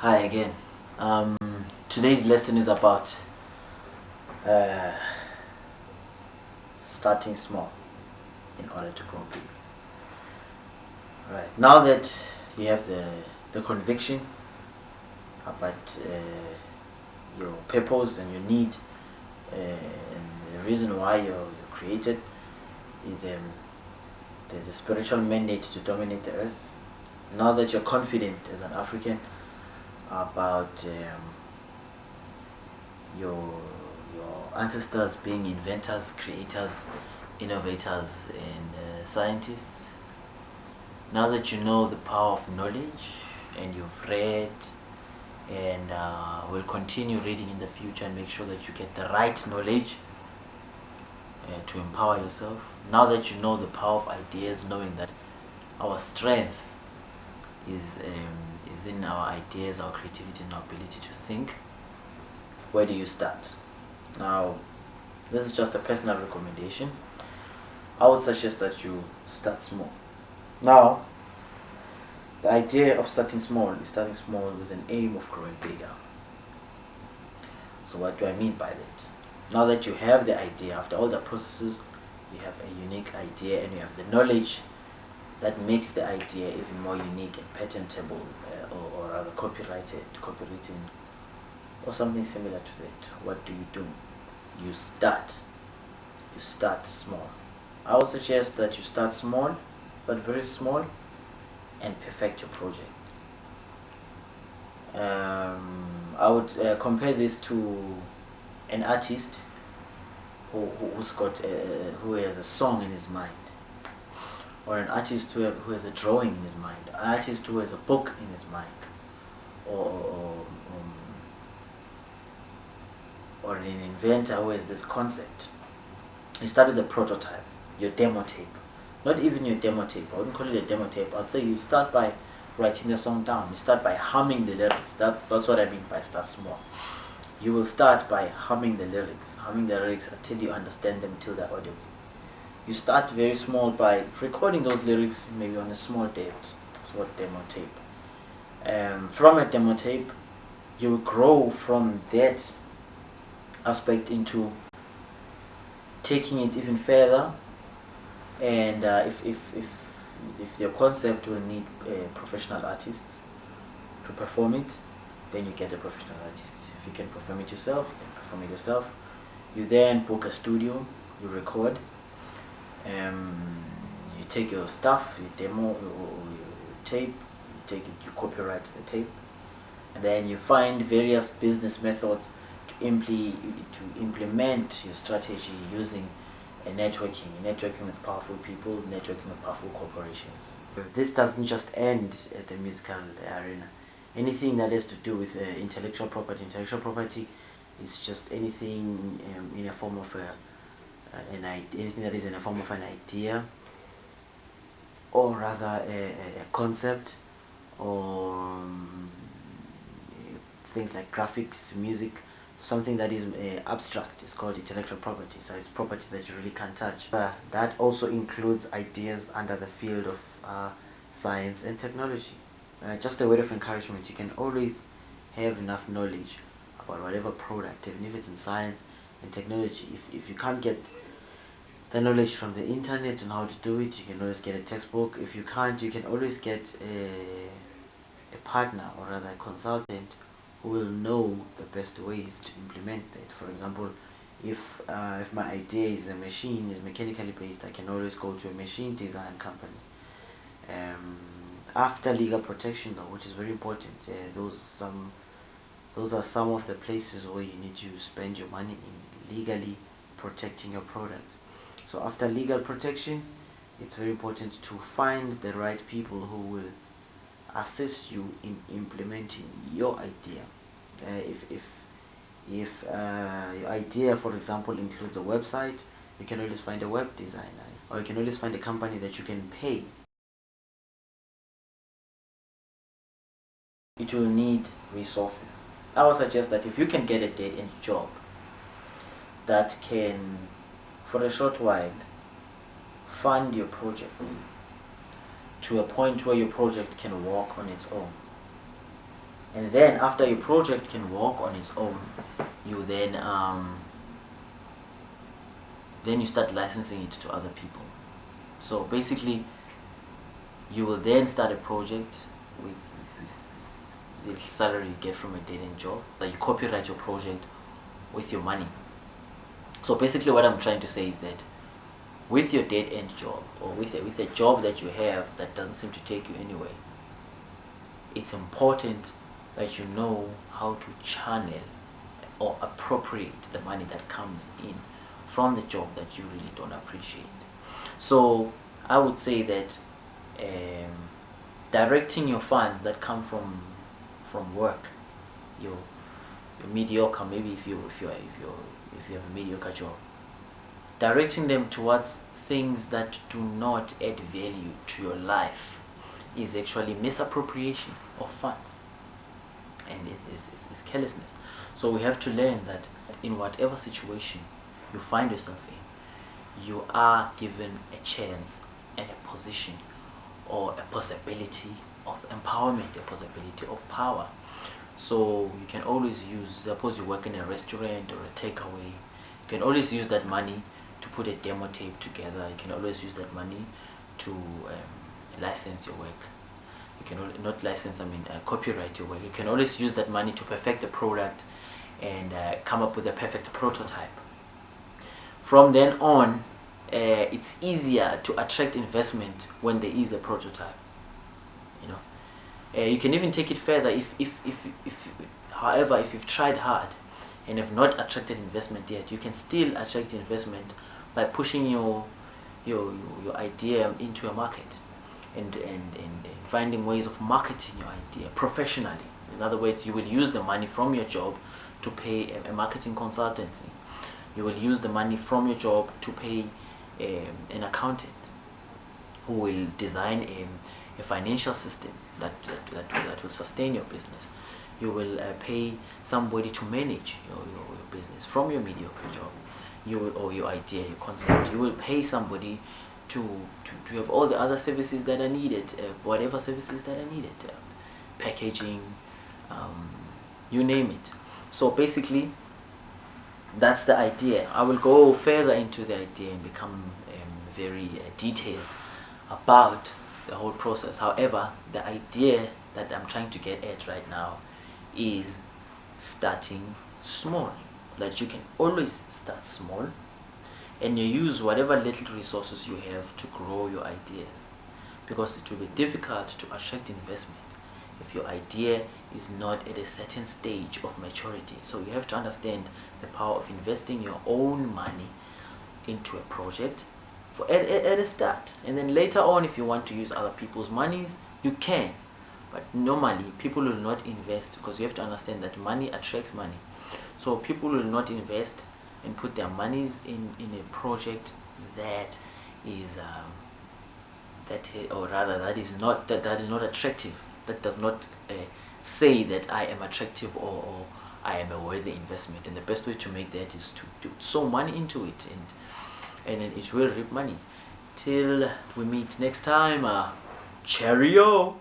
Hi again. Um, Today's lesson is about uh, starting small in order to grow big. Right. Now that you have the conviction about your purpose and your need and the reason why you're created, the spiritual mandate to dominate the earth. Now that you're confident as an African about your your ancestors being inventors, creators, innovators, and scientists. Now that you know the power of knowledge and you've read and will continue reading in the future and make sure that you get the right knowledge to empower yourself. Now that you know the power of ideas, knowing that our strength is in our ideas, our creativity, and our ability to think. Where do you start? Now, this is just a personal recommendation. I would suggest that you start small. Now, the idea of starting small is starting small with an aim of growing bigger. So what do I mean by that? Now that you have the idea, after all the processes, you have a unique idea and you have the knowledge that makes the idea even more unique and patentable, or rather copywritten, or something similar to that. What do? You start. You start small. I would suggest that you start small, start very small, and perfect your project. I would compare this to an artist who has a song in his mind, or an artist who has a drawing in his mind, an artist who has a book in his mind, or an inventor who has this concept. You start with a prototype, your demo tape. Not even your demo tape. I wouldn't call it a demo tape. I'd say you start by writing the song down. You start by humming the lyrics. That's what I mean by start small. You will start by humming the lyrics until you understand them, till they're audible. You start very small by recording those lyrics maybe on a small tape. That's what demo tape. From a demo tape, you will grow from that aspect into taking it even further, and if your concept will need professional artists to perform it, then you get a professional artist. If you can perform it yourself, you can perform it yourself. You then book a studio, you record, you take your stuff, your demo, your tape, you take it, you copyright the tape, and then you find various business methods to implement your strategy using networking with powerful people, networking with powerful corporations. This doesn't just end at the musical arena. Anything that has to do with intellectual property is just anything in a form of anything that is in a form of an idea, or rather a concept, or things like graphics, music. Something that is abstract is called intellectual property. So it's property that you really can't touch. That also includes ideas under the field of science and technology. Just a word of encouragement: you can always have enough knowledge about whatever product, even if it's in science and technology. If you can't get the knowledge from the internet on how to do it, you can always get a textbook. If you can't, you can always get a partner, or rather a consultant, who will know the best ways to implement that. For example, if my idea is mechanically based, I can always go to a machine design company. After legal protection, though, which is very important, those are some of the places where you need to spend your money in legally protecting your product. So after legal protection, it's very important to find the right people who will assist you in implementing your idea. If your idea, for example, includes a website, you can always find a web designer, or you can always find a company that you can pay. It will need resources. I would suggest that if you can get a dead-end job that can, for a short while, fund your project to a point where your project can walk on its own, And then after your project can walk on its own, you then you start licensing it to other people. So basically, you will then start a project with the salary you get from a dead-end job. That you copyright your project with your money. So basically, what I'm trying to say is that with your dead-end job, or with a job that you have that doesn't seem to take you anywhere, it's important that you know how to channel or appropriate the money that comes in from the job that you really don't appreciate. So I would say that directing your funds that come from work, your mediocre, maybe if you have a mediocre job, directing them towards things that do not add value to your life is actually misappropriation of funds, and it's carelessness. So we have to learn that in whatever situation you find yourself in, you are given a chance and a position or a possibility of empowerment, a possibility of power. So you can always use, suppose you work in a restaurant or a takeaway, you can always use that money to put a demo tape together. You can always use that money to license your work. You can not license, copyright your work. You can always use that money to perfect a product and come up with a perfect prototype. From then on, it's easier to attract investment when there is a prototype. You can even take it further if you've tried hard and have not attracted investment yet. You can still attract investment by pushing your idea into a market and finding ways of marketing your idea professionally. In other words, you will use the money from your job to pay a marketing consultancy. You will use the money from your job to pay an accountant who will design a financial system that will sustain your business. You will pay somebody to manage your business from your mediocre job, or your idea, your concept. You will pay somebody to have all the other services that are needed, whatever services that are needed, packaging, you name it. So basically, that's the idea. I will go further into the idea and become very detailed about the whole process. However, the idea that I'm trying to get at right now is starting small. That you can always start small and you use whatever little resources you have to grow your ideas, because it will be difficult to attract investment if your idea is not at a certain stage of maturity. So you have to understand the power of investing your own money into a project at a start, and then later on, if you want to use other people's monies, you can. But normally people will not invest, because you have to understand that money attracts money. So people will not invest and put their monies in a project that is that is not attractive, that does not say that I am attractive or I am a worthy investment. And the best way to make that is to sow money into it, and then it will reap money. Till we meet next time, cheerio.